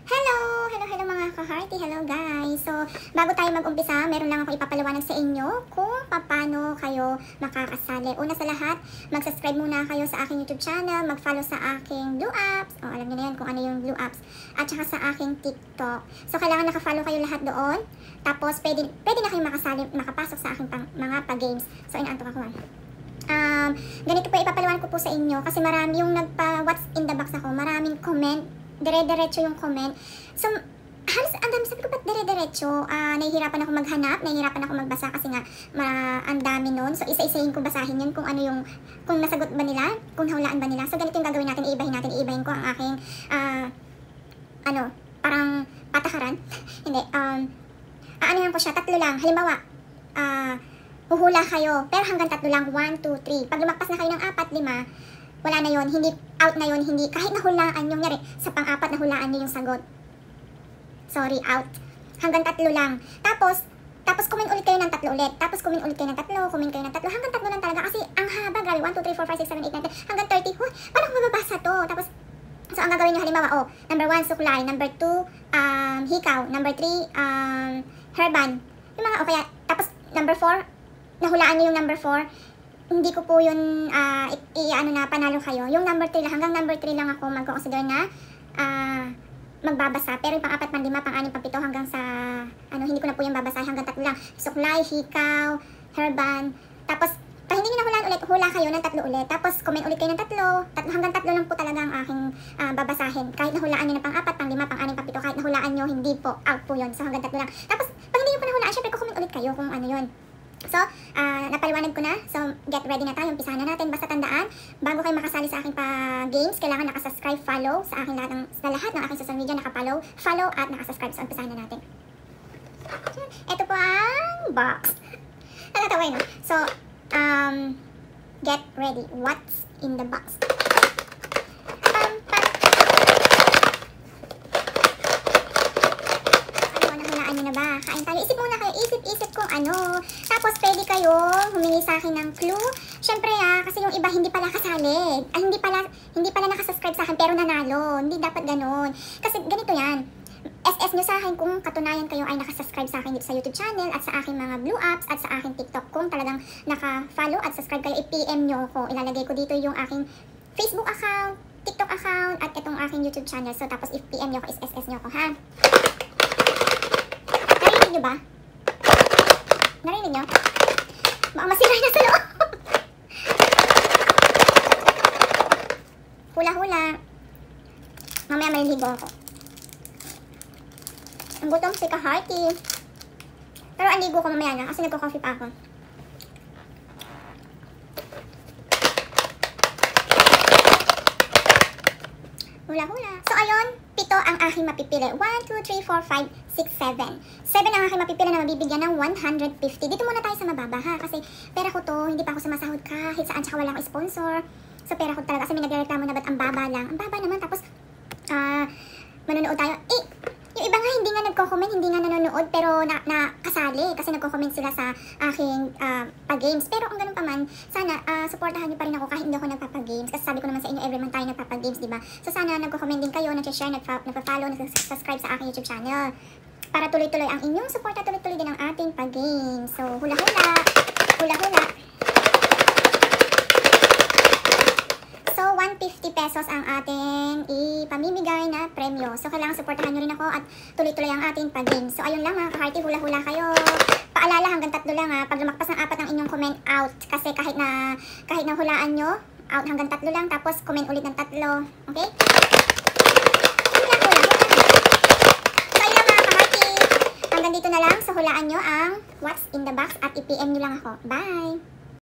Hello mga ka-hearty. Hello guys. So, bago tayo mag-umpisa, meron lang ako ipapaliwanag sa inyo kung paano kayo makakasali. Una sa lahat, mag-subscribe muna kayo sa aking YouTube channel, mag-follow sa aking Blue Apps. O, alam niyo na yan kung ano yung Blue Apps. At saka sa aking TikTok. So, kailangan naka-follow kayo lahat doon. Tapos, pwede na kayo makapasok sa aking mga pa-games. So, inaantok ako. Ganito po ipapaliwanag ko po sa inyo kasi marami yung nagpa-what's in the box ako. Maraming comment. Dire-diretso yung comment. So, halos ang dami, sabi ko ba't dire-diretso? Nahihirapan ako maghanap, nahihirapan ako magbasa kasi nga ang dami nun. So, isa-isahin ko basahin yun kung ano yung, kung nasagot ba nila, kung nahulaan ba nila. So, ganito yung gagawin natin, iibahin ko ang aking, parang patakaran. Hindi, aanihan ko siya, 3 lang. Halimbawa, huhula kayo, pero hanggang 3 lang, 1, 2, 3. Pag lumagpas na kayo ng 4, 5, wala na yon, hindi out na yon, hindi kahit nahulaan yung nyari sa pang-4 nahulaan niyo yung sagot. Sorry, out. Hanggang 3 lang. Tapos comment ulit kayo ng 3 ulit. Tapos comment ulit kayo ng 3, comment kayo ng 3. Hanggang 3 lang talaga kasi ang haba, grabe. 1, 2, 3, 4, 5, 6, 7, 8, 9, 10. Hanggang 30. Huh, paano ko mababasa to? Tapos, so ang gagawin nyo halimbawa, number 1, suklay. Number 2, hikaw. Number 3, herban. Yung mga, kaya, tapos number 4, nahulaan nyo yung number 4. Hindi ko po yun, na panalo kayo. Yung number 3 lang, hanggang number 3 lang ako magko-consider na, magbabasa. Pero yung pang-4, pang-5, pang-6, pang-7 hanggang sa, hindi ko na po yung babasa. Hanggang 3 lang. Suklay, hikaw, herban. Tapos, pag hindi nyo nahulaan ulit, hula kayo ng 3 ulit. Tapos, comment ulit kayo ng 3. Hanggang 3 lang po talaga ang aking babasahin. Kahit nahulaan nyo na pang-4, pang-5, pang-6, pang-7, kahit nahulaan nyo, hindi po, out po yun. So, hanggang 3 lang. Tapos, pag hindi nyo pa nahulaan, syempre, comment ulit kayo kung ano yun. So, napaliwanag ko na. So, get ready na tayo. Umpisahan na natin. Basta tandaan, bago kayo makasali sa aking pa-games, kailangan nakasubscribe, follow sa aking lahat ng aking social media, follow at nakasubscribe. So, umpisahan na natin. Ito po ang box. Nakatawa yun. So, get ready. What's in the box? Nahulaan nyo na ba? Kain tayo. Isip muna kayo. Isip kung ano. Tapos, pwede kayo humingi sa akin ng clue. Siyempre kasi yung iba hindi pala kasali. Hindi pala nakasubscribe sa akin pero nanalo. Hindi dapat ganun. Kasi ganito yan. SS nyo sa akin kung katunayan kayo ay nakasubscribe sa akin dito sa YouTube channel at sa aking mga Blue Apps at sa aking TikTok. Kung talagang naka-follow at subscribe kayo, i-PM nyo ko. Ilalagay ko dito yung aking Facebook account, TikTok account, at itong aking YouTube channel. So, tapos i-PM nyo ko, SS nyo ko, ha? Narinig nyo ba? Narinig nyo? Baka masiray na sa loob. Hula-hula. Mamaya maliligo ako. Ang gutom si ka-hearty. Pero ang ligo ko mamaya na kasi nagko-coffee pa ako. Hula-hula. So ayun, 7 ang aking mapipili. 1, 2, 3, 4, 5, 6, 7. 7 ang aking mapipili na mabibigyan ng 150. Dito muna tayo sa mababa ha. Kasi pera ko to, hindi pa ako sumasahod kahit saan, tsaka wala akong sponsor. So pera ko talaga kasi may nagreklamo na ba't ang baba lang. Ang baba naman tapos manonood tayo. Yung iba nga hindi nga nagko-comment, hindi nga nanonood pero nakasali kasi nagko-comment sila sa aking pa-games. Pero kung ganun pa man, sana supportahan niyo pa rin ako kahit hindi ako nagpapa-games. Kasi sabi ko naman sa inyo, every month tayo nagpapa-games, diba? So sana nagko-comment din kayo, nag-share, nagpa-follow, nag-subscribe sa aking YouTube channel. Para tuloy-tuloy ang inyong suporta, tuloy-tuloy din ang ating pa-games. So hula-hula, hula-hula. So 150 pesos ang ating ipamimigay na premyo. So kailangan suportahan nyo rin ako at tuloy-tuloy ang ating pag-games. So ayun lang mga ka-hearty, hula-hula kayo. Paalala hanggang 3 lang ha. Pag lumakpas ng 4 ang inyong comment, out. Kasi kahit na hulaan nyo, out hanggang 3 lang. Tapos comment ulit ng 3. Okay? Hula-hula. So ayun lang mga ka-hearty. Hanggang dito na lang. So hulaan nyo ang what's in the box at i-PM nyo lang ako. Bye!